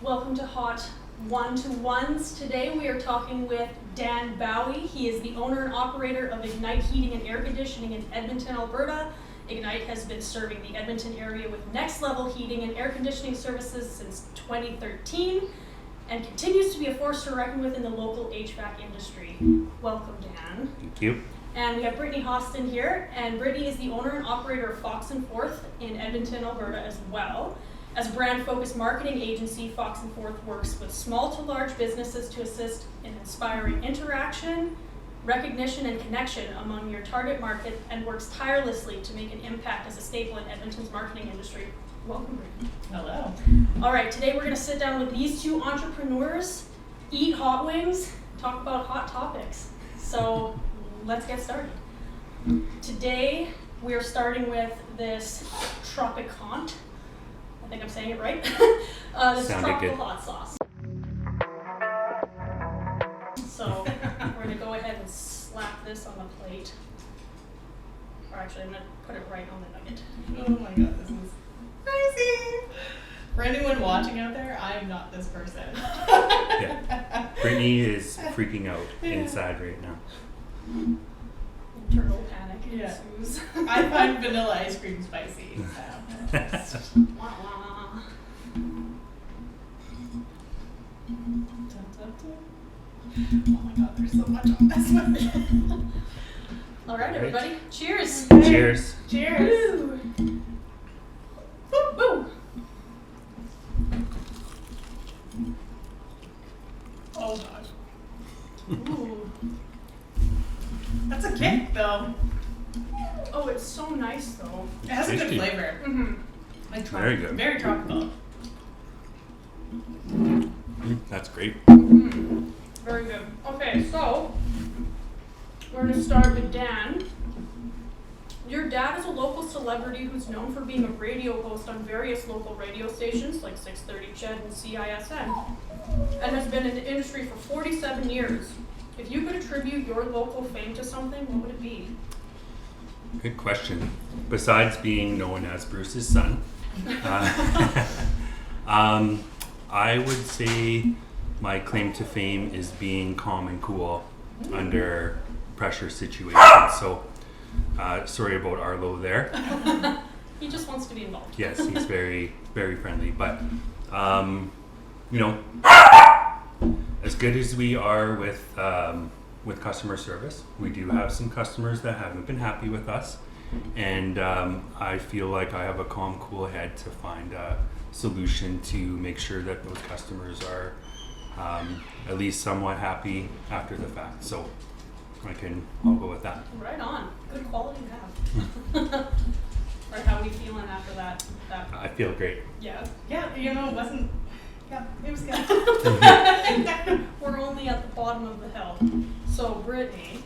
Welcome to Hot One-to-Ones. Today we are talking with Dan Bowie. He is the owner and operator of Ignite Heating and Air Conditioning in Edmonton, Alberta. Ignite has been serving the Edmonton area with next-level heating and air conditioning services since 2013 and continues to be a force to reckon with in the local HVAC industry. Welcome, Dan. Thank you. And we have Brittini Hostin here, and Brittini is the owner and operator of Fox & Forth in Edmonton, Alberta as well. As a brand-focused marketing agency, Fox & Forth works with small to large businesses to assist in inspiring interaction, recognition, and connection among your target market, and works tirelessly to make an impact as a staple in Edmonton's marketing industry. Welcome, Brittini. Hello. All right, today we're going to sit down with these two entrepreneurs, eat hot wings, talk about hot topics. So let's get started. Today we're starting with this Tropicant. I think I'm saying it right. This tropical hot sauce. So we're going to go ahead and slap this on the plate. Or actually, I'm going to put it right on the nugget. Oh my god, this is crazy. For anyone watching out there, I am not this person. Yeah. Brittini is freaking out inside right now. Internal panic ensues. Yeah. I find vanilla ice cream spicy. So. Wah, wah. Oh my god, there's so much on this one. All right, everybody. Cheers. Cheers. Cheers. Woo. Woo, woo. Oh gosh. Ooh. That's a kick though. Oh, it's so nice though. It has a good Tasty. flavor. Mm-hmm. Like Very good. Very tropical. That's great. Mm-hmm. Very good. Okay, so we're going to start with Dan. Your dad is a local celebrity who's known for being a radio host on various local radio stations like 630 CHED and CISN, and has been in the industry for 47 years. If you could attribute your local fame to something, what would it be? Good question. Besides being known as Bruce's son, I would say my claim to fame is being calm and cool under pressure situations. So, sorry about Arlo there. He just wants to be involved. Yes, he's very, very friendly. But, you know, as good as we are with customer service, we do have some customers that haven't been happy with us. And I feel like I have a calm, cool head to find a solution to make sure that those customers are at least somewhat happy after the fact. So I'll go with that. Right on. Good quality to have. Right, how are we feeling after that? I feel great. Yeah. Yeah, you know, it wasn't. Yeah, it was good. We're only at the bottom of the hill. So, Brittini,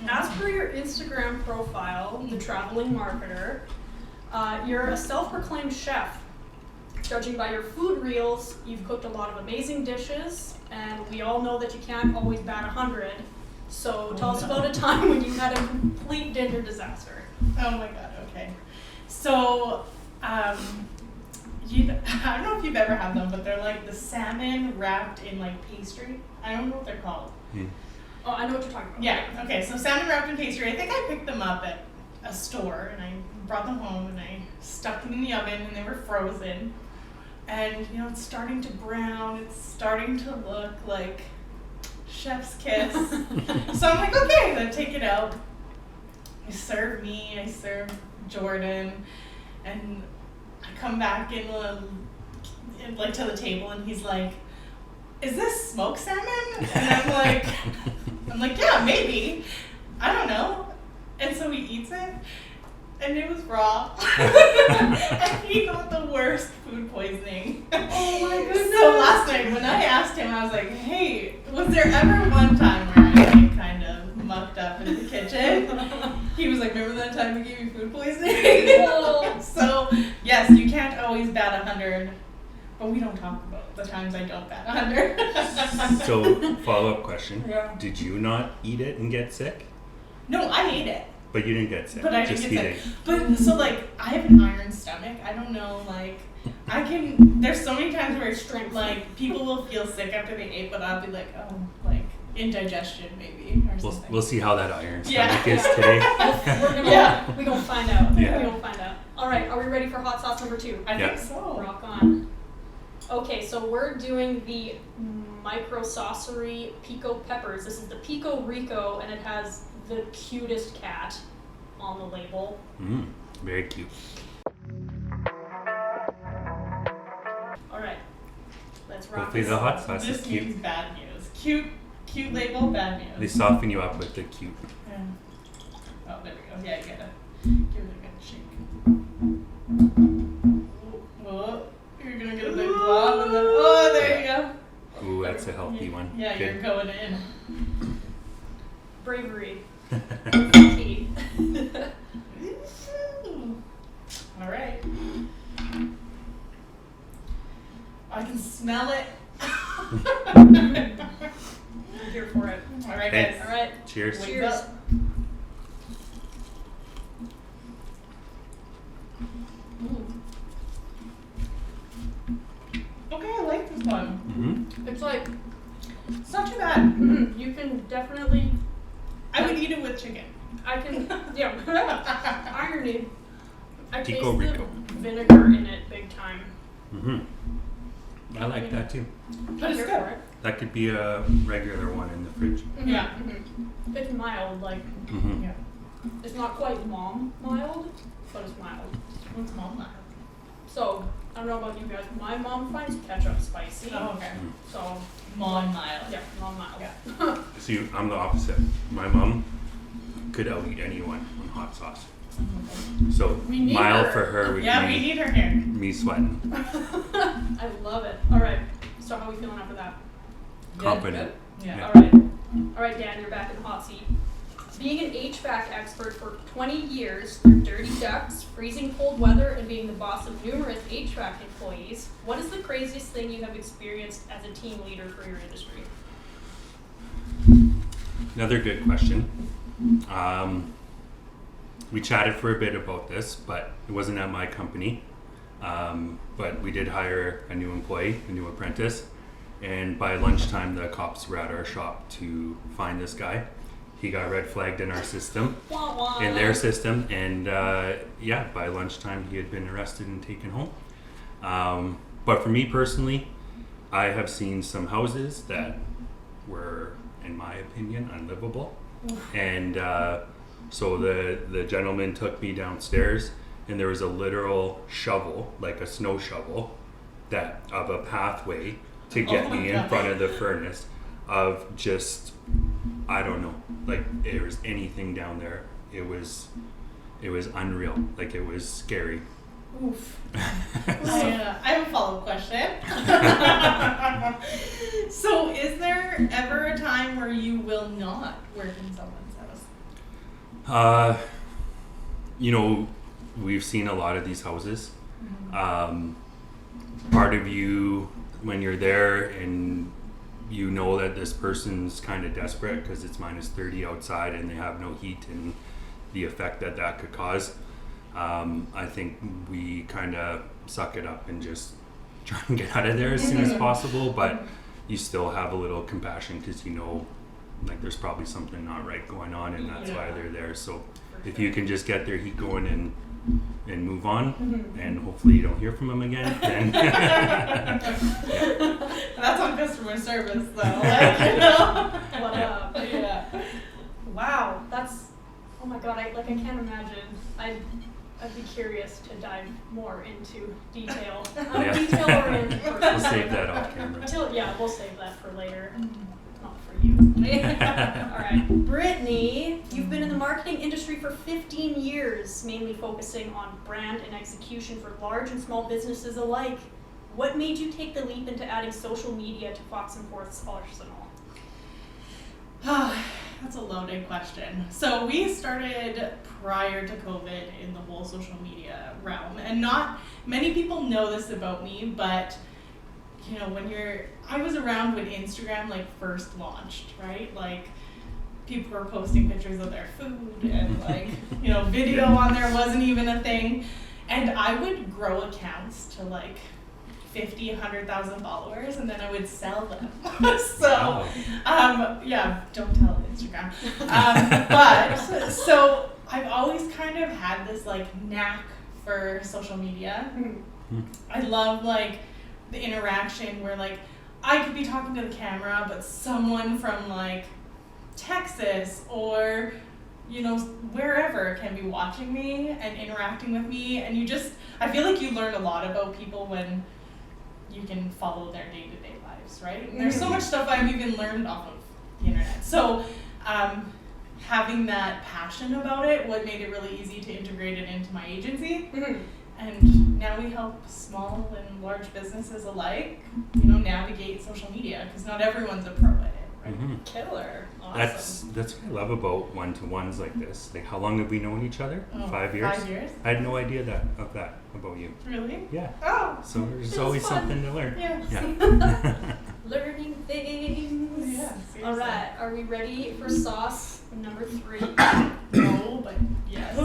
as per your Instagram profile, The Traveling Marketer, you're a self-proclaimed chef. Judging by your food reels, you've cooked a lot of amazing dishes, and we all know that you can't always bat 100. So, tell us about a time when you had a complete dinner disaster. Oh my god, okay. So, I don't know if you've ever had them, but they're like the salmon wrapped in like pastry. I don't know what they're called. Oh, I know what you're talking about. Yeah, okay, so salmon wrapped in pastry. I think I picked them up at a store and I brought them home and I stuck them in the oven and they were frozen. And you know, it's starting to brown, it's starting to look like chef's kiss. So I'm like, okay, then take it out. I serve me, I serve Jordan, and I come back in like to the table and he's like, is this smoked salmon? And I'm like, yeah, maybe. I don't know. And so he eats it and it was raw. And he got the worst food poisoning. Oh my goodness. So last night when I asked him, I was like, hey, was there ever one time where I like, kind of mucked up in the kitchen? He was like, remember that time we gave you food poisoning? So yes, you can't always bat 100, but we don't talk about the times I don't bat 100. So, follow-up question. Yeah. Did you not eat it and get sick? No, I ate it. But you didn't get sick. But I just didn't get eating. sick. But so like I have an iron stomach. I don't know, like I There's so many times where Strength. like people will feel sick after they ate, but I'll be like, oh, like indigestion maybe or something. We'll see how that iron Yeah. stomach is today. We're gonna find out. Yeah. We're gonna find out. All right, are we ready for hot sauce number 2? I Yeah. think so. Rock on. Okay, so we're doing the micro saucery pico peppers. This is the Pico Rico, and it has the cutest cat on the label. Very cute. All right, let's rock Hopefully this. the hot sauce This is cute. means bad news. Cute label, bad news. They soften you up with the cute. Yeah. Oh, there we go. Yeah, you gotta give it a good shake. Oh, you're gonna get a big blob and then, oh, there you go. Ooh, that's a healthy one. Yeah, Good. you're going in. Bravery. Key. All right. I can smell it. I'm here for it. All right, Hey. guys. All right. Cheers. Wake Cheers. up. Okay, I like this one. Mm-hmm. It's like, It's not too bad. you can definitely, I would eat it with chicken. I can, yeah, irony. I taste Pico the Rico. vinegar in it big time. Mm-hmm. I like that too. But it's Here good. for it. That could be a regular one in the fridge. Yeah. It's mild, like, Mm-hmm. Yeah. it's not quite mom mild, but it's mild. It's mom now. So, I don't know about you guys, my mom finds ketchup spicy. Oh, okay. So, Mom mild. yeah, mom mild. Yeah. See, I'm the opposite. My mom could out-eat anyone on hot sauce. So We need mild her. for her would Yeah, we be need her here. me sweating. I love it. All right, so how are we feeling after that? Confident. Yeah. All right, Dan, you're back in the hot seat. Being an HVAC expert for 20 years through dirty ducts, freezing cold weather, and being the boss of numerous HVAC employees, what is the craziest thing you have experienced as a team leader for your industry? Another good question. We chatted for a bit about this, but it wasn't at my company. But we did hire a new employee, a new apprentice, and by lunchtime the cops were at our shop to find this guy. He got red flagged in our system, Wah, wah. in their system, and yeah, by lunchtime he had been arrested and taken home. But for me personally, I have seen some houses that were, in my opinion, unlivable. And so the gentleman took me downstairs, and there was a literal shovel, like a snow shovel, that of a pathway to get Oh my me in God. front of the furnace of just, I don't know, like there was anything down there. It was unreal. Like it was scary. Oof. I have a follow-up question. So, is there ever a time where you will not work in someone's house? You know, we've seen a lot of these houses. Part of you, when you're there and you know that this person's kind of desperate because it's minus 30 outside and they have no heat and the effect that that could cause, I think we kind of suck it up and just try and get out of there as soon as possible, but you still have a little compassion because you know like there's probably something not right going on and that's why they're there. So if you can just get their heat going and move on and hopefully you don't hear from them again, then That's on customer service, though. Like, you know? What up? Yeah. Wow, that's, oh my god, I can't imagine. I'd be curious to dive more into detail. I'm Yeah. a detail-oriented person. we'll save that off camera. We'll save that for later. Not for you. All right, Brittini, you've been in the marketing industry for 15 years, mainly focusing on brand and execution for large and small businesses alike. What made you take the leap into adding social media to Fox and Forth's arsenal? That's a loaded question. So we started prior to COVID in the whole social media realm, and not many people know this about me, but you know, I was around when Instagram like first launched, right? Like people were posting pictures of their food and like, you know, video on there wasn't even a thing. And I would grow accounts to like 50, 100,000 followers, and then I would sell them. So, Wow. yeah, don't tell Instagram. But so I've always kind of had this like knack for social media. I love like the interaction where like I could be talking to the camera, but someone from like Texas or wherever can be watching me and interacting with me, and I feel like you learn a lot about people when you can follow their day-to-day lives, right? And there's so much stuff I've even learned off of the internet. So having that passion about it, what made it really easy to integrate it into my agency. And now we help small and large businesses alike, navigate social media, because not everyone's a pro at it, right? Killer. Awesome. That's what I love about one-to-ones like this. Like, how long have we known each other? 5 years? 5 years. I had no idea that about you. Really? Yeah. Oh. So there's It's always fun. something to learn. Yeah. Learning things. Yeah, seriously. All right, are we ready for sauce number 3? No, but yes.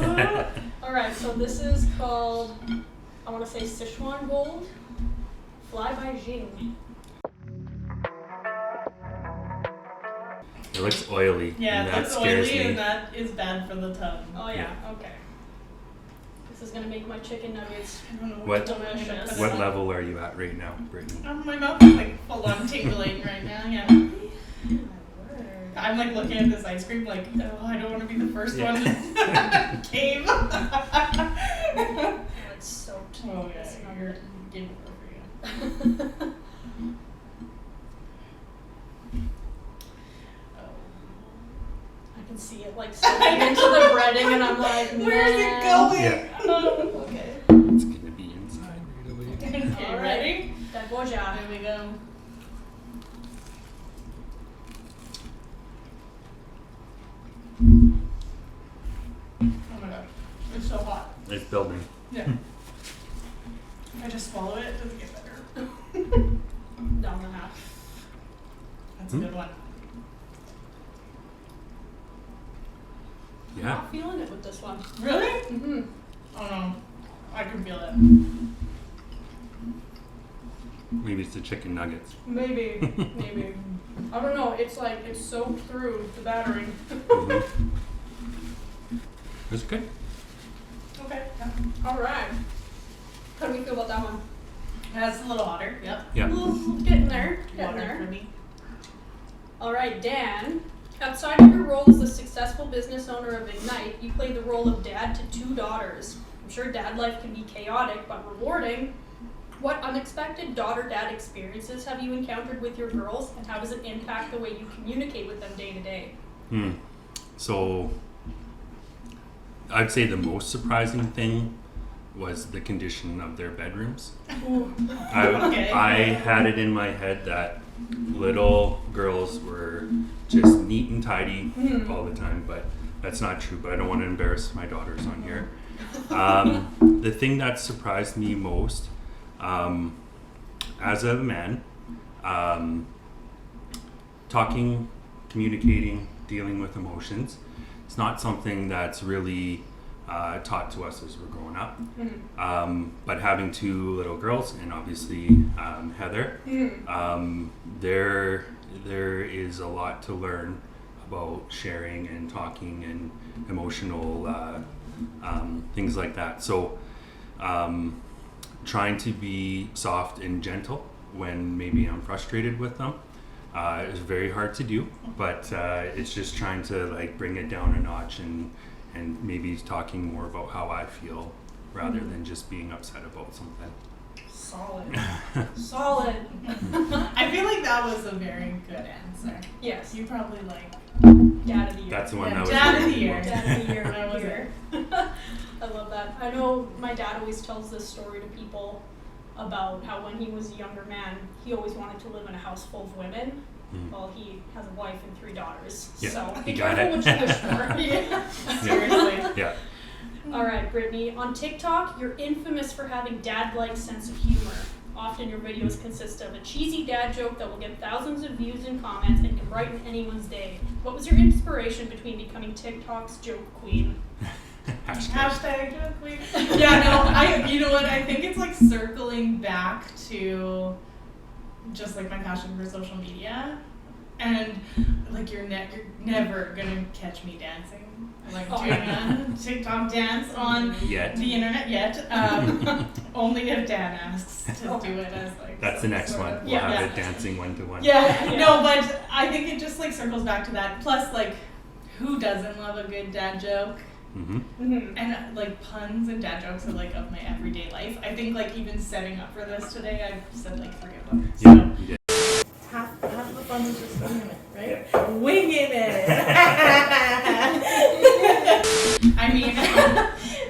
All right, so this is called, I want to say Sichuan Gold Fly by Jing. It looks oily. Yeah, and that that's scares oily me. and that is bad for the tongue. Oh yeah, okay. This is gonna make my chicken nuggets I don't know What- delicious. What level are you at right now, Brittany? My mouth is like full on tingling right now, yeah. I'm like looking at this ice cream like, oh, I don't want to be the first Yeah. one that came. Oh, it's soaked. Oh yeah, It's not you're good. game over for you. I can see it like soaking into the breading, and I'm like, Where's it man. going? Yeah. Oh, okay. It's gonna be inside right away. Okay, All right. ready? That boja. There we go. Oh my gosh, it's so hot. It's building. Yeah. If I just swallow it, does it get better? Down the half. That's a good one. Yeah. Not feeling it with this one. Really? Mm-hmm. Oh no, I can feel it. Maybe it's the chicken nuggets. Maybe. I don't know. It's like it's soaked through the battering. Mhm. It's good. Okay. Yeah. All right. How do we feel about that one? That's a little hotter. Yep. Yeah. Getting there. Getting Water there. for me. All right, Dan. Outside of your role as the successful business owner of Ignite, you play the role of dad to 2 daughters. I'm sure dad life can be chaotic but rewarding. What unexpected daughter-dad experiences have you encountered with your girls, and how does it impact the way you communicate with them day to day? So, I'd say the most surprising thing was the condition of their bedrooms. Okay. I had it in my head that little girls were just neat and tidy all the time, but that's not true. But I don't want to embarrass my daughters on here. The thing that surprised me most, as a man, talking, communicating, dealing with emotions, it's not something that's really taught to us as we're growing up. But having 2 little girls, and obviously Heather, there is a lot to learn about sharing and talking and emotional things like that. So trying to be soft and gentle when maybe I'm frustrated with them is very hard to do, but it's just trying to like bring it down a notch and maybe talking more about how I feel rather than just being upset about something. Solid. Solid. I feel like that was a very good answer. Yes. You probably like Dad of the year. That's the one Yeah, that was dad of really the year. cool. Dad of the year. That was here. I love that. I know my dad always tells this story to people about how when he was a younger man, he always wanted to live in a house full of women. Well, he has a wife and 3 daughters. Yeah, So he be got careful it. what you wish for. Yeah. seriously. Yeah. All right, Brittany. On TikTok, you're infamous for having dad-like sense of humor. Often your videos consist of a cheesy dad joke that will get thousands of views and comments and can brighten anyone's day. What was your inspiration between becoming TikTok's joke queen? Hashtag joke queen. Yeah, no, you know what? I think it's like circling back back to just like my passion for social media, and like you're never gonna catch me dancing, like doing a TikTok dance on Yet. the internet yet. Only if Dan asks to do it as like. That's the next one. We'll have a dancing 1-to-1. Yeah, no, but I think it just like circles back to that. Plus, like, who doesn't love a good dad joke? Mm-hmm. And like puns and dad jokes are like of my everyday life. I think like even setting up for this today, I've said like 3 of them. So Yeah, you did. half of the fun is just winging it, right? Winging it. I mean,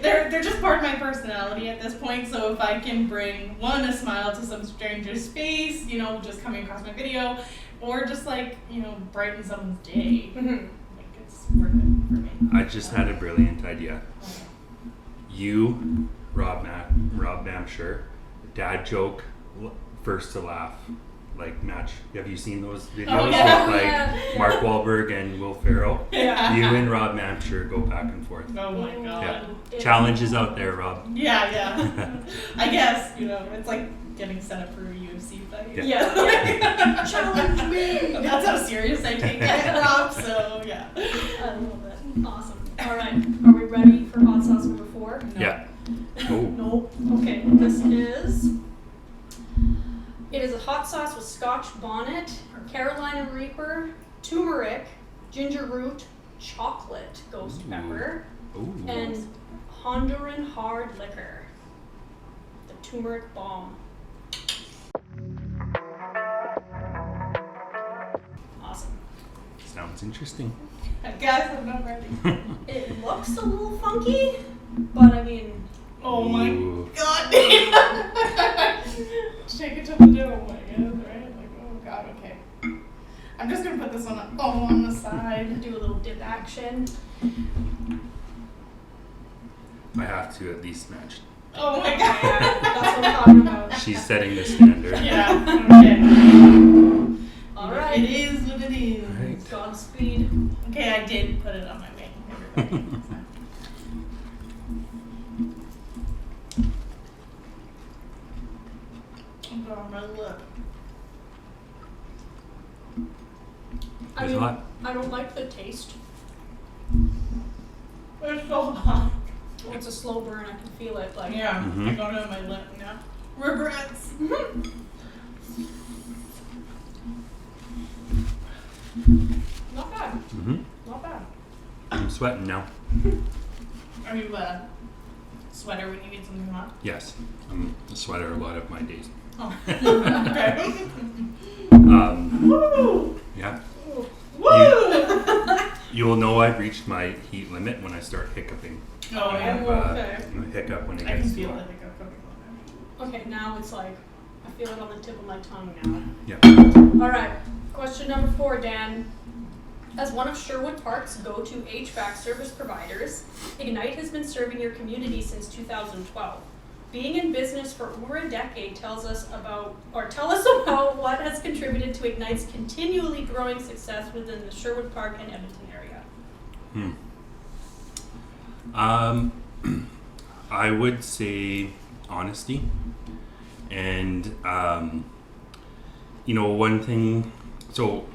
they're just part of my personality at this point. So if I can bring a smile to some stranger's face, you know, just coming across my video, or just like, you know, brighten someone's day. Like it's worth it for me. I just had a brilliant idea. You, Rob Mamshire, dad joke, first to laugh, like match. Have you seen those videos Oh, with yeah. like Mark Wahlberg and Will Ferrell? Yeah. You and Rob Mamshire go back and forth. Oh my god. Yeah. Challenge is out there, Rob. Yeah. I guess, you know, it's like getting set up for a UFC fight. Yeah. Challenge me! That's how serious I take it, Rob, so yeah. I love it. Awesome. All right. Are we ready for hot sauce number 4? No. Yeah. Oh. No. Okay. This is. It is a hot sauce with Scotch bonnet, Carolina Reaper, turmeric, ginger root, chocolate, ghost Ooh. pepper, Ooh. and Honduran hard liquor. The turmeric bomb. Awesome. Sounds interesting. I guess I'm not ready. It looks a little funky, but I mean, Oh my Ooh. god. Take it to the devil, I guess, right? Like, oh god, okay. I'm just gonna put this on the side. do a little dip action. I have to at least match. Oh my Yeah, god. that's what I'm talking about. She's setting the standard. Yeah, okay. All right. It is what it is. Right. Godspeed. Okay, I did put it on my wing, everybody. I'm going on my lip. I There's a mean, lot. I don't like the taste. It's so hot. Oh, it's a slow burn. I can feel it. Like Yeah, Mhm. I got it on my lip now. Regrets. not bad. Mm-hmm. Not bad. I'm sweating now. Are you a sweater when you eat something hot? Yes, I'm a sweater a lot of my days. Oh. Okay. Woo! Yeah. Woo! You'll know I've reached my heat limit when I start hiccuping. Oh, I yeah. have, Okay. a hiccup when it I can gets too feel hot. the hiccup coming on Okay, now it's like I feel it on the tip of my tongue now. Yeah. All right. Question number 4, Dan. As one of Sherwood Park's go-to HVAC service providers, Ignite has been serving your community since 2012. Being in business for over a decade tell us about what has contributed to Ignite's continually growing success within the Sherwood Park and Edmonton area. I would say honesty, and one thing. So,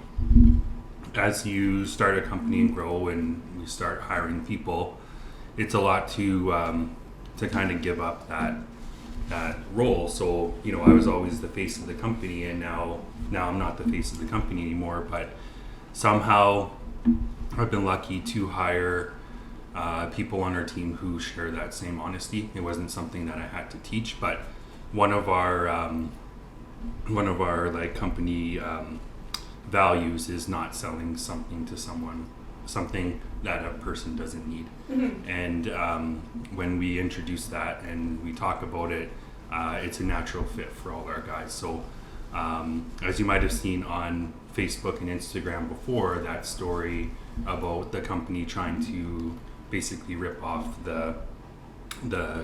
as you start a company and grow, and you start hiring people, it's a lot to kind of give up that role. So, I was always the face of the company, and now I'm not the face of the company anymore. But somehow, I've been lucky to hire people on our team who share that same honesty. It wasn't something that I had to teach, but one of our like company values is not selling something to someone, something that a person doesn't need. Mm-hmm. And when we introduce that and we talk about it, it's a natural fit for all our guys. So as you might have seen on Facebook and Instagram before, that story about the company trying to basically rip off the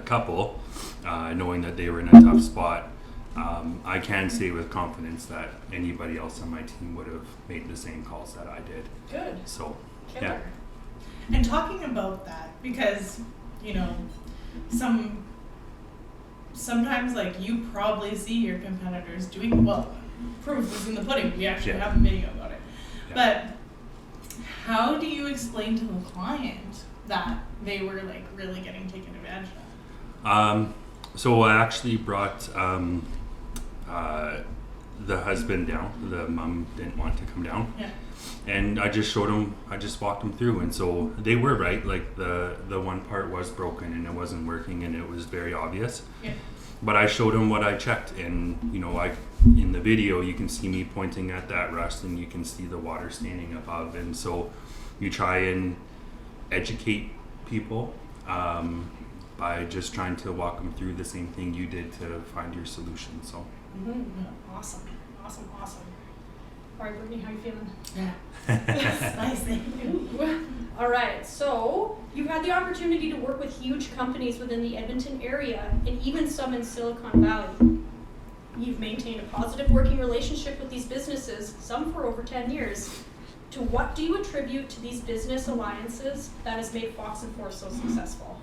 couple, knowing that they were in a tough spot, I can say with confidence that anybody else on my team would have made the same calls that I did. Good. So, Killer. yeah. And talking about that, because, some sometimes like you probably see your competitors doing well. Proof is in the pudding. We actually have a video about it. Yeah. But how do you explain to the client that they were like really getting taken advantage of? So I actually brought the husband down. The mom didn't want to come down. Yeah. And I just showed them, I just walked them through, and so they were right. Like the one part was broken and it wasn't working, and it was very obvious. Yeah. But I showed them what I checked, and in the video you can see me pointing at that rust, and you can see the water standing above, and so you try and educate people by just trying to walk them through the same thing you did to find your solution. So. Mm-hmm. Awesome. All right, Brittany, how you feeling? Yeah. Nice, thank you. All right, so you've had the opportunity to work with huge companies within the Edmonton area and even some in Silicon Valley. You've maintained a positive working relationship with these businesses, some for over 10 years. To what do you attribute to these business alliances that has made Fox & Forth so successful?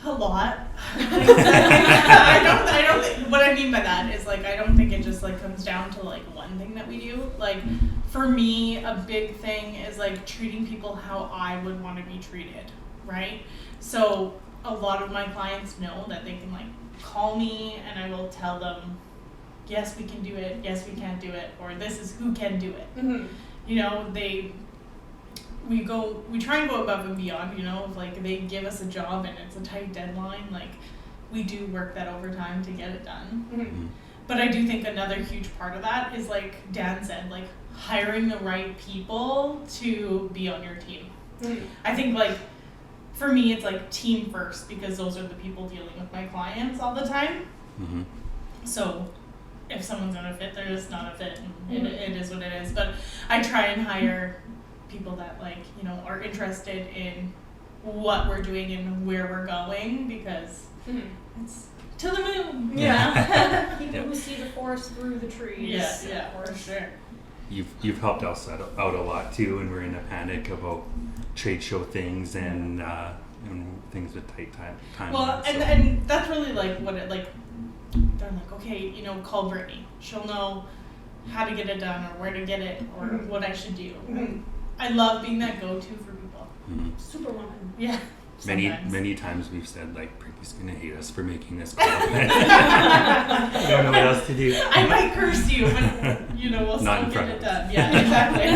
A lot. I don't think, what I mean by that is like, I don't think it just like comes down to like one thing that we do. Like for me, a big thing is like treating people how I would want to be treated, right? So a lot of my clients know that they can like call me and I will tell them, yes, we can do it, yes, we can't do it, or this is who can do it. Mm-hmm. You know, we try and go above and beyond, you know, if like they give us a job and it's a tight deadline, like we do work that overtime to get it done. Mm-hmm. But I do think another huge part of that is like Dan said, like hiring the right people to be on your team. Mm-hmm. I think like for me it's like team first, because those are the people dealing with my clients all the time. Mm-hmm. So if someone's not a fit, they're just not a fit, and it is what it is. But I try and hire people that like, you know, are interested in what we're doing and where we're going, because it's to the moon. Yeah. People Yeah. who see the forest through the trees. Yeah, for sure. You've helped us out a lot too, and we're in a panic about trade show things and things with tight time. Well, and that's really like what it like. They're like, okay, you know, call Brittany. She'll know how to get it done or where to get it or what I should do. Mm-hmm. I love being that go-to for people. Mm-hmm. Superwoman. Yeah. Many times we've said like, Brittany's gonna hate us for making this call. I don't know what else to do. I might curse you, but you know, we'll Not still in get front it of us. done. Yeah, exactly.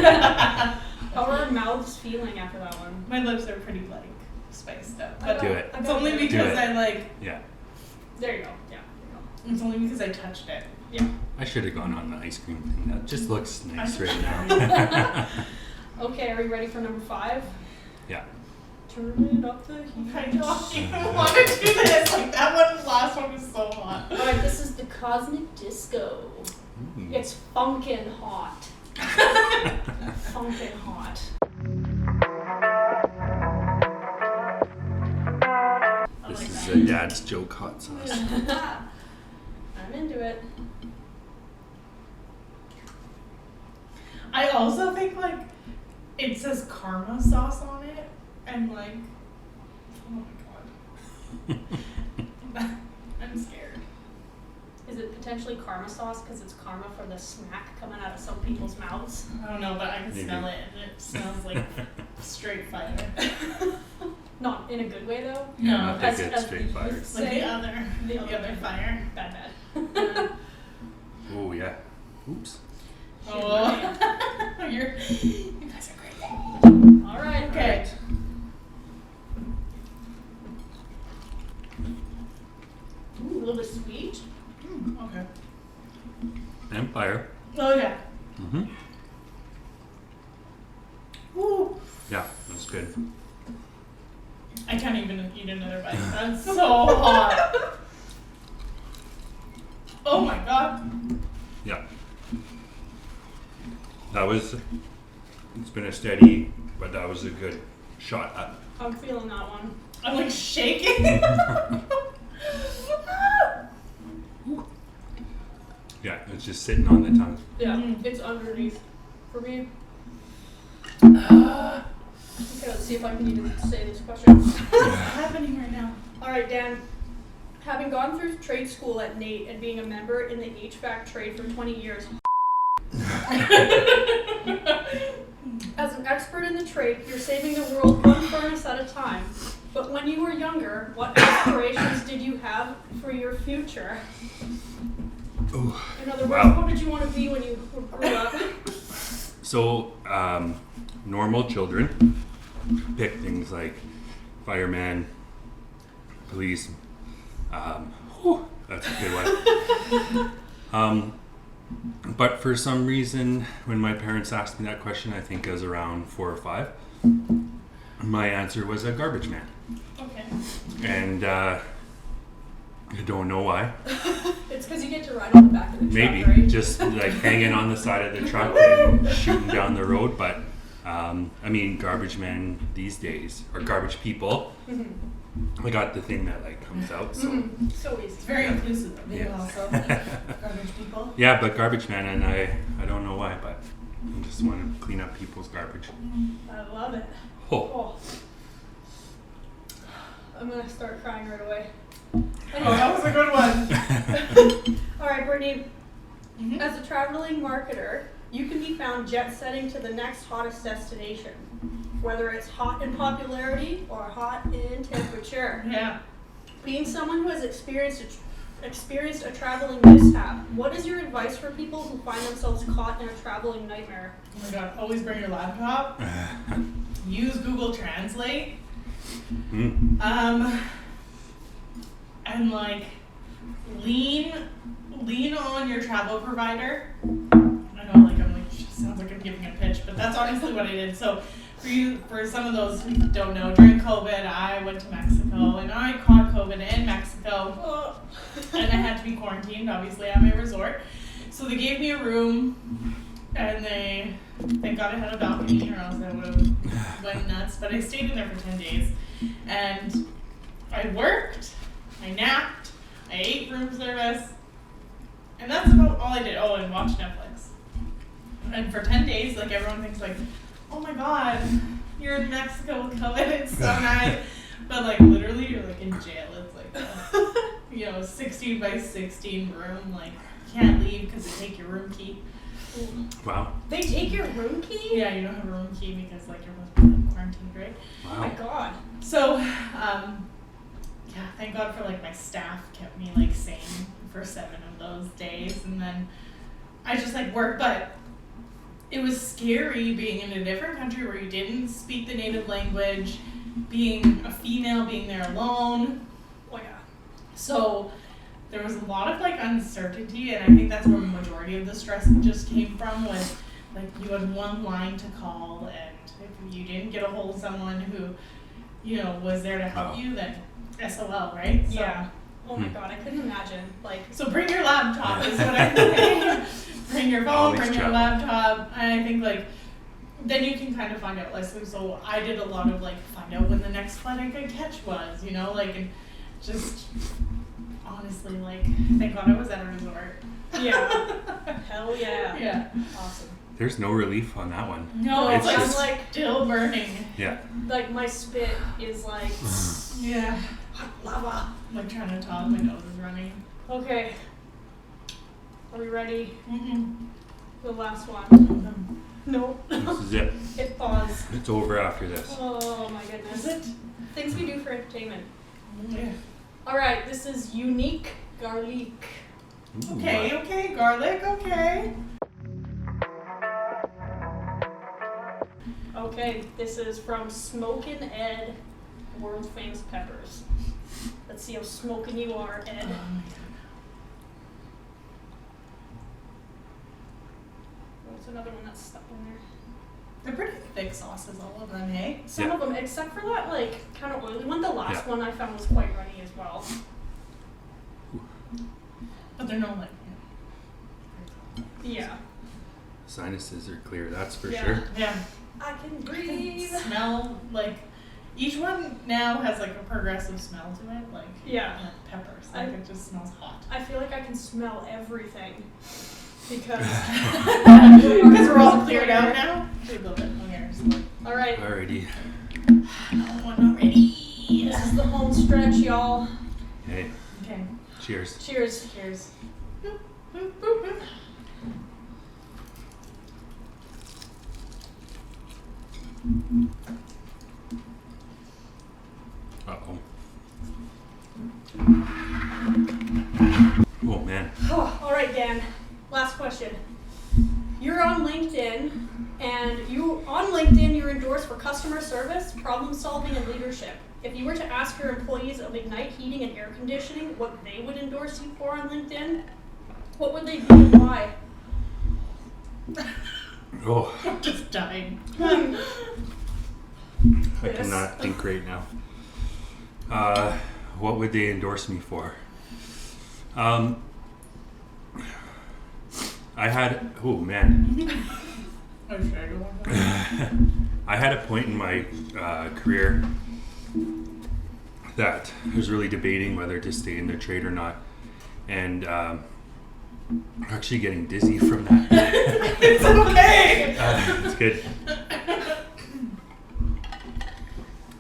How are our mouths feeling after that one? My lips are pretty like spiced up, I but Do it. it's only Do because it. I like. Yeah. There you go. Yeah. It's only because I touched it. Yeah. I should have gone on the ice cream thing. That just looks nice right now. Okay, are we ready for number 5? Yeah. Turn it up the heat. I don't even want to do this. Like that one, last one was so hot. Alright, this is the Cosmic Disco. Ooh. It's funkin' hot. Funkin' hot. I This like is that. a dad's joke hot sauce. I'm into it. I also think like it says karma sauce on it, and like, oh my god, I'm scared. Is it potentially karma sauce because it's karma for the smack coming out of some people's mouths? I don't know, but I can Maybe. smell it, and it smells like straight fire. Not in a good way though. Yeah, No, not as- that good as straight the fire. youth Like say. the other fire. Bad. Oh yeah. Oops. Oh, you guys are great. Alright. Okay. Ooh, a little bit sweet. Okay. And fire. Oh yeah. Mm-hmm. Woo. Yeah, that's good. I can't even eat another bite. That's so hot. Oh my god. Yeah. That was. It's been a steady, but that was a good shot up. I'm feeling that one. I'm like shaking. Yeah, it's just sitting on the tongue. Yeah, Mhm. it's underneath for me. Okay, let's see if I can even say this question. What's happening right now? Alright, Dan. Having gone through trade school at NAIT and being a member in the HVAC trade for 20 years, as an expert in the trade, you're saving the world one furnace at a time. But when you were younger, what aspirations did you have for your future? Ooh, In other words, wow. what did you want to be when you grew up? So, normal children pick things like fireman, police. That's a good one. But for some reason, when my parents asked me that question, I think I was around 4 or 5, my answer was a garbage man. Okay. And I don't know why. It's because you get to ride on the back of the truck, Maybe right? just like hanging on the side of the truck and shooting down the road. But I mean, garbage men these days, or garbage people. I got the thing that like comes out. So So easy. It's very inclusive of you Yeah. also. Garbage people. yeah, but garbage man, and I don't know why, but I just want to clean up people's garbage. I love it. Oh, Oh. I'm gonna start crying right away. Oh, Anyway, that was a good one. all right, Brittini. Mhm. As a traveling marketer, you can be found jet setting to the next hottest destination, whether it's hot in popularity or hot in temperature. Yeah. Being someone who has experienced a traveling mishap, what is your advice for people who find themselves caught in a traveling nightmare? Oh my god, always bring your laptop. Use Google Translate. And like lean on your travel provider. I know sounds like I'm giving a pitch, but that's honestly what I did. So for some of those who don't know, during COVID I went to Mexico and I caught COVID in Mexico. And I had to be quarantined obviously at my resort. So they gave me a room and thank God I had a balcony or else I would have went nuts. But I stayed in there for 10 days and I worked, I napped, I ate room service, and that's about all I did. Oh, and watched Netflix. And for 10 days, like everyone thinks like, oh my god, you're in Mexico with COVID, it's so nice. But like literally you're like in jail. It's like a 16 by 16 room, like you can't leave because they take your room key. wow. They take your room key? Yeah, you don't have a room key because like you're supposed to be like, quarantined, right? Oh my god. So, yeah, thank God for like my staff kept me like sane for 7 of those days, and then I just like worked. But it was scary being in a different country where you didn't speak the native language, being a female, being there alone. Oh yeah. So there was a lot of like uncertainty, and I think that's where the majority of the stress just came from. Was like you had one line to call, and if you didn't get a hold of someone who was there to help you, then SOL, right? So, Yeah. Oh my god, I couldn't imagine. Like, so bring your laptop is what I'm saying. Bring your phone, Always bring your travel. laptop, and I think like then you can kind of find out. Like so I did a lot of like find out when the next flight I could catch was, and just honestly like thank God I was at a resort. yeah. Hell yeah. Yeah. Awesome. There's no relief on that one. No, It's it's like just- still burning. Yeah. Like my spit is like Yeah. lava. I'm like trying to talk, my nose is running. Okay. Are we ready? Mm-hmm. The last one. No. This is it. Hit pause. It's over after this. Oh my goodness. Is it? Things we do for entertainment. Yeah. Alright, this is unique garlic. Ooh, Okay, garlic, okay. Okay, this is from Smokin' Ed, world famous peppers. Let's see how smoking you are, Ed. What's another one that's stuck in there? They're pretty thick sauces, all of them, hey? Some Yeah. of them, except for that like kind of oily one. The last Yeah. one I found was quite runny as well. But they're not like, Yeah. Sinuses are clear, that's for Yeah. sure. yeah. I can I can breathe. smell, like, each one now has like a progressive smell to it, like, Yeah. like peppers. Like, it just smells hot. I feel like I can smell everything because Because we're all cleared out now. Do a little bit on yours. All right, Alrighty. No, I'm not ready. this is the home stretch, y'all. Hey, Okay. Cheers. Cheers. Cheers. Uh-oh. Oh, man. Oh, all right, Dan. Last question. You're on LinkedIn, and you're endorsed for customer service, problem solving, and leadership. If you were to ask your employees of Ignite Heating and Air Conditioning what they would endorse you for on LinkedIn, what would they be and why? Oh, I'm just dying. I Yes. cannot think right now. What would they endorse me for? I had, oh man. I'm sure I don't want to. I had a point in my career that I was really debating whether to stay in the trade or not, and actually getting dizzy from that. It's okay. It's good.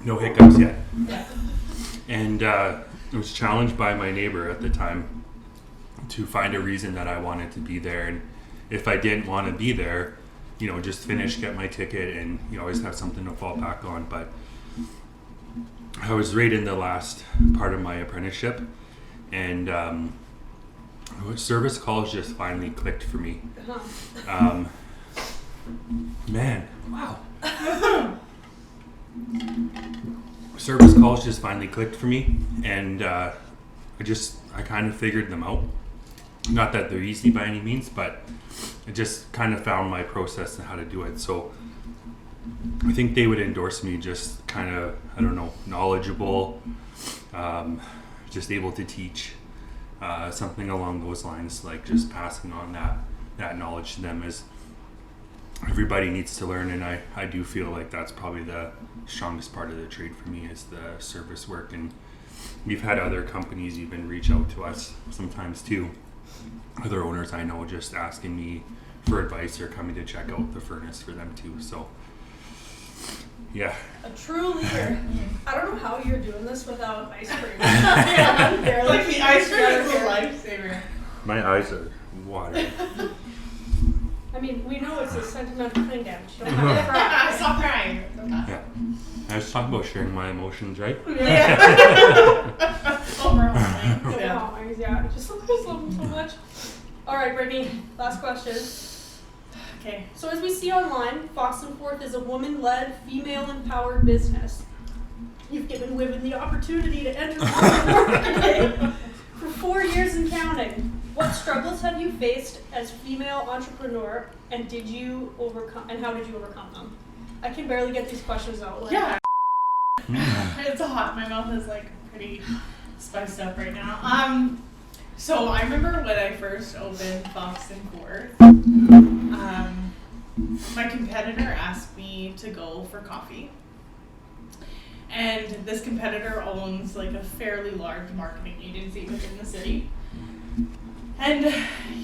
No hiccups yet. Yeah. And I was challenged by my neighbor at the time to find a reason that I wanted to be there, and if I didn't want to be there, you know, just finish, get my ticket, and you always have something to fall back on. But I was right in the last part of my apprenticeship, and service calls just finally clicked for me. Man, wow. Service calls just finally clicked for me, and I kind of figured them out. Not that they're easy by any means, but I just kind of found my process and how to do it. So I think they would endorse me just kind of, I don't know, knowledgeable, just able to teach, something along those lines, like just passing on that knowledge to them. Is everybody needs to learn, and I do feel like that's probably the strongest part of the trade for me, is the service work. And we've had other companies even reach out to us sometimes too, other owners I know, just asking me for advice or coming to check out the furnace for them too. So yeah. A true leader. I don't know how you're doing this without ice cream. Yeah, like the ice cream is a lifesaver. My eyes are watering. I mean, we know it's a sentimental thing, Dan. You don't have to cry. Stop crying. Yeah. I was talking about sharing my emotions, right? Yeah. Overall. Yeah. Yeah. Just love them so much. All right, Brittini, last question. Okay. So as we see online, Fox and Forth is a woman-led, female-empowered business. You've given women the opportunity to enter the market for 4 years and counting. What struggles have you faced as female entrepreneur, and how did you overcome them? I can barely get these questions out. Yeah. It's hot. My mouth is like pretty spiced up right now. So I remember when I first opened Fox and Forth, my competitor asked me to go for coffee. And this competitor owns like a fairly large marketing agency within the city. And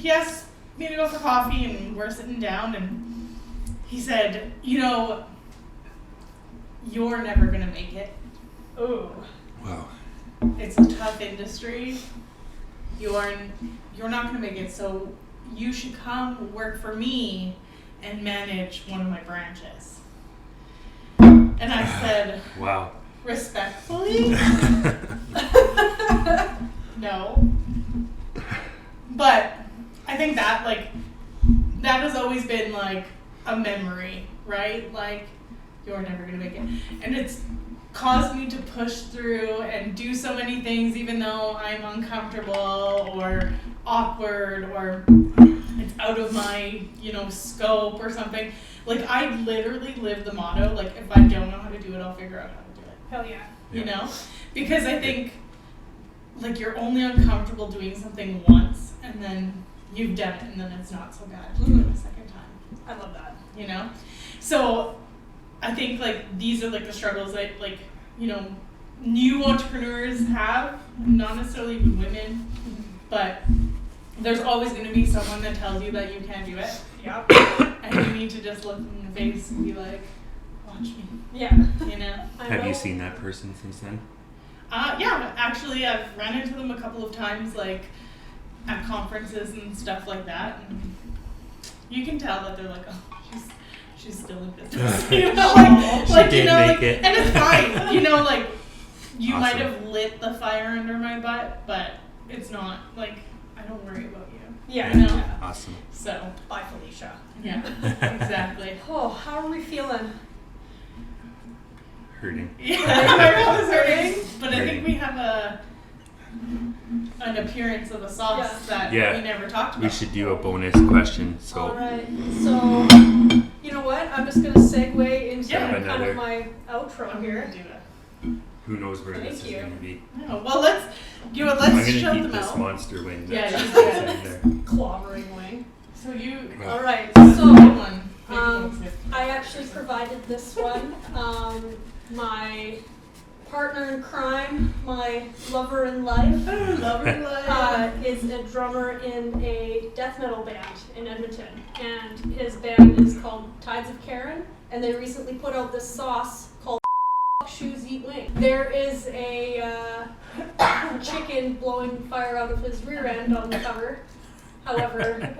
he asked me to go for coffee, and we're sitting down, and he said, you know, you're never gonna make it. Oh. Wow. It's a tough industry. You're not gonna make it, so you should come work for me and manage one of my branches. And I said, Wow. respectfully, no. But I think that that has always been like a memory, right? Like, you're never gonna make it. And it's caused me to push through and do so many things even though I'm uncomfortable or awkward or it's out of my, scope or something. Like, I literally live the motto, like, if I don't know how to do it, I'll figure out how to do it. Hell yeah. You know? Because I think, like, you're only uncomfortable doing something once, and then you've done it, and then it's not so bad to do it a second time. I love that. So I think, like, these are, like, the struggles that, like, new entrepreneurs have, not necessarily even women, but there's always going to be someone that tells you that you can't do it. Yep. And you need to just look them in the face and be like, watch me. Yeah. You know? I Have know. you seen that person since then? Yeah, actually, I've run into them a couple of times, like at conferences and stuff like that, and you can tell that they're like, oh, she's still in business, you know, like did you know, make like, it. and it's fine, you know, like you Awesome. might have lit the fire under my butt, but it's not like I don't worry about you. Yeah. You know? Yeah. Awesome. So Bye, Felicia. yeah, exactly. Oh, how are we feeling? Hurting. Yeah, my mouth is hurting, but I Hurting. think we have an appearance of a sauce that Yeah. we never talked about. We should do a bonus question. So All right. So, you know what? I'm just gonna segue into Yeah. kind Another. of my outro I'm here. gonna do it. who knows where Thank this is you. going to be? No, well, let's I'm show gonna them eat this out. monster wing. Yeah, That's you sitting there. Clobbering wing. So you. Wow. All right. So So, one. I actually provided this one. My partner in crime, my lover in life, is a drummer in a death metal band in Edmonton, and his band is called Tides of Karen, and they recently put out this sauce called Shoes Eat Wing. There is a chicken blowing fire out of his rear end on the cover. However,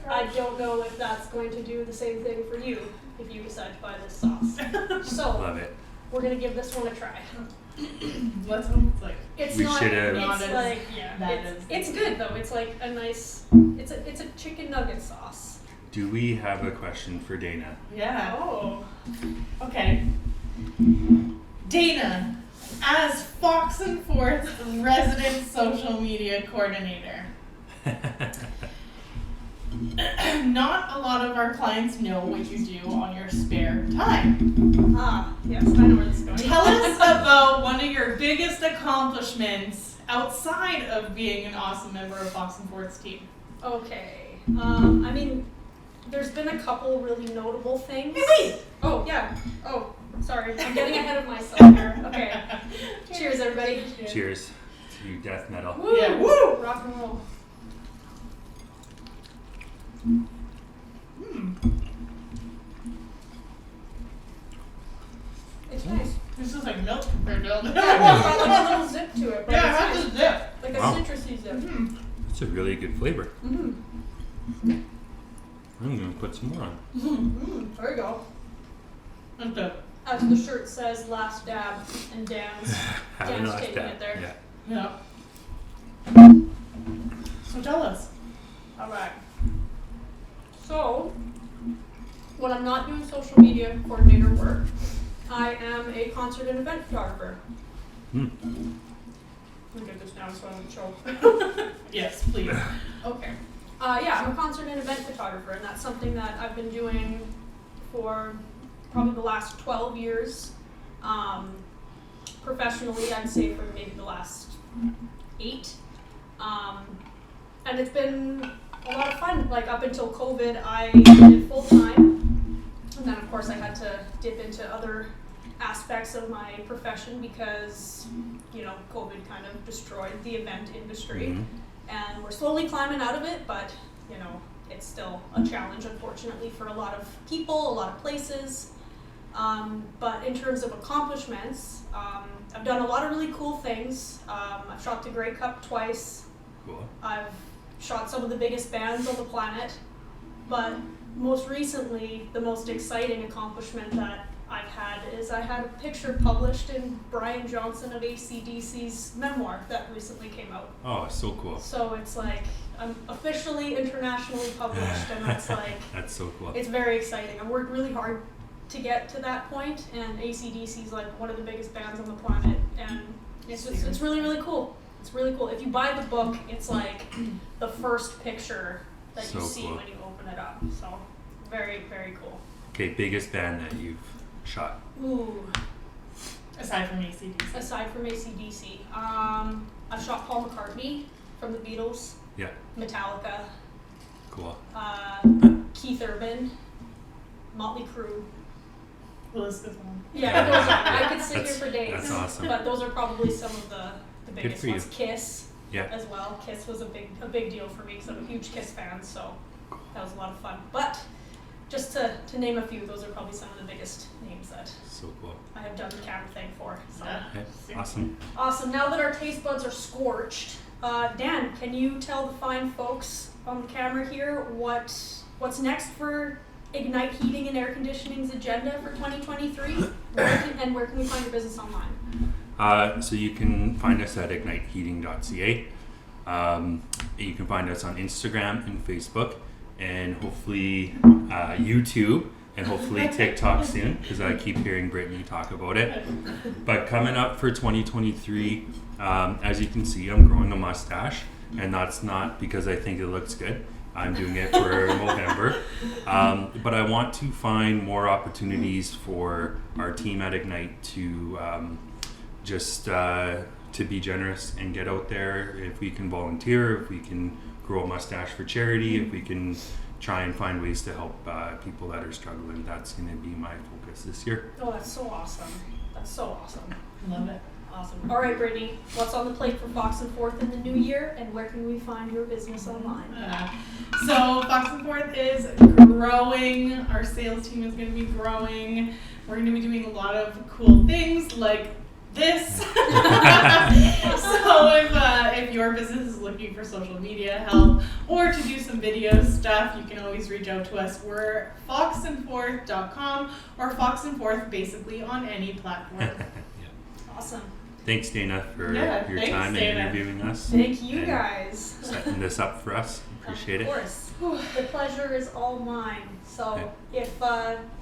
I don't know if that's going to do the same thing for you if you decide to buy this sauce. So, Love it. we're gonna give this one a try. Let's hope it's like. It's We not. should've- Not It's as like yeah. bad It's as- good though. It's like a nice. It's a chicken nugget sauce. Do we have a question for Dana? Yeah. Oh. Okay. Dana, as Fox and Forth's resident social media coordinator. Not a lot of our clients know what you do on your spare time. Yes, I know where this is going. Tell us about one of your biggest accomplishments outside of being an awesome member of Fox and Forth's team. Okay. I mean, there's been a couple really notable things. Hey, Oh yeah. Oh, sorry. I'm getting ahead of myself here. Okay. Cheers, everybody. Cheers to death metal. Woo! Yeah, woo! Rock and roll. It's nice. This is like milk compared to all the Yeah, it's got like a little zip to it. But Yeah, it's have nice. the zip. Like Wow. a citrusy zip. It's a really good flavor. Mm-hmm. I'm going to put some more on. Mm-hmm. There you go. That's good. As the shirt says, last dab, and Dan's Have Dan's a nice taking day. it there. Yeah. Yeah. So tell us. All right. So, when I'm not doing social media coordinator work, I am a concert and event photographer. Hmm. Let me get this down so I don't choke. Yes, please. Okay. Yeah, I'm a concert and event photographer, and that's something that I've been doing for probably the last 12 years. Professionally, I'd say for maybe the last 8. And it's been a lot of fun. Like up until COVID, I did full time, and then of course I had to dip into other aspects of my profession because, you know, COVID kind of destroyed the event industry. Mhm. And we're slowly climbing out of it, but, you know, it's still a challenge, unfortunately, for a lot of people, a lot of places. But in terms of accomplishments, I've done a lot of really cool things. I've shot the Grey Cup twice. Cool. I've shot some of the biggest bands on the planet. But most recently, the most exciting accomplishment that I've had is I had a picture published in Brian Johnson of AC/DC's memoir that recently came out. Oh, so cool. So it's like I'm officially internationally published, and that's like That's so cool. it's very exciting. I worked really hard to get to that point, and AC/DC is like one of the biggest bands on the planet, and it's really really cool. It's really cool. If you buy the book, it's like the first picture that you So see cool. when you open it up. So very very cool. Okay, biggest band that you've shot. Ooh. Aside from ACDC. Aside from AC/DC, I've shot Paul McCartney from the Beatles, Yeah, Metallica, cool. Keith Urban, Motley Crue. Elizabeth Warren. Yeah, those are, I could sit here That's- for days. that's awesome. But those are probably some of the biggest for you. ones. Kiss Yeah. as well. Kiss was a big deal for me because I'm a huge Kiss fan, so that was a lot of fun. But just to name a few, those are probably some of the biggest names that So cool. I have done the camera thing for. So. Yeah. Okay, awesome. Awesome. Now that our taste buds are scorched, Dan, can you tell the fine folks on the camera here what's next for Ignite Heating and Air Conditioning's agenda for 2023? Where can we find your business online? So you can find us at igniteheating.ca. You can find us on Instagram and Facebook, and hopefully YouTube, and hopefully TikTok soon, because I keep hearing Brittini talk about it. But coming up for 2023, as you can see, I'm growing a mustache, and that's not because I think it looks good. I'm doing it for November. But I want to find more opportunities for our team at Ignite to to be generous and get out there. If we can volunteer, if we can grow a mustache for charity, if we can try and find ways to help people that are struggling, that's going to be my focus this year. Oh, that's so awesome. That's so awesome. Love it. Awesome. All right, Brittini, what's on the plate for Fox and Forth in the new year, and where can we find your business online? So Fox and Forth is growing. Our sales team is going to be growing. We're going to be doing a lot of cool things like this. So if your business is looking for social media help or to do some video stuff, you can always reach out to us. We're foxandforth.com or Fox and Forth basically on any platform. Awesome. Thanks, Dana, for Yeah, your thanks, time Dana. and interviewing us. Thank you and guys. setting this up for us. Appreciate Of it. course. The pleasure is all mine. So if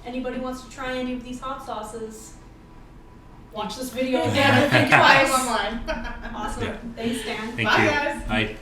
anybody wants to try any of these hot sauces, watch this video again and think Try twice. them online. Awesome. Yeah. Thanks, Dan. Thank Bye, you. guys. Bye.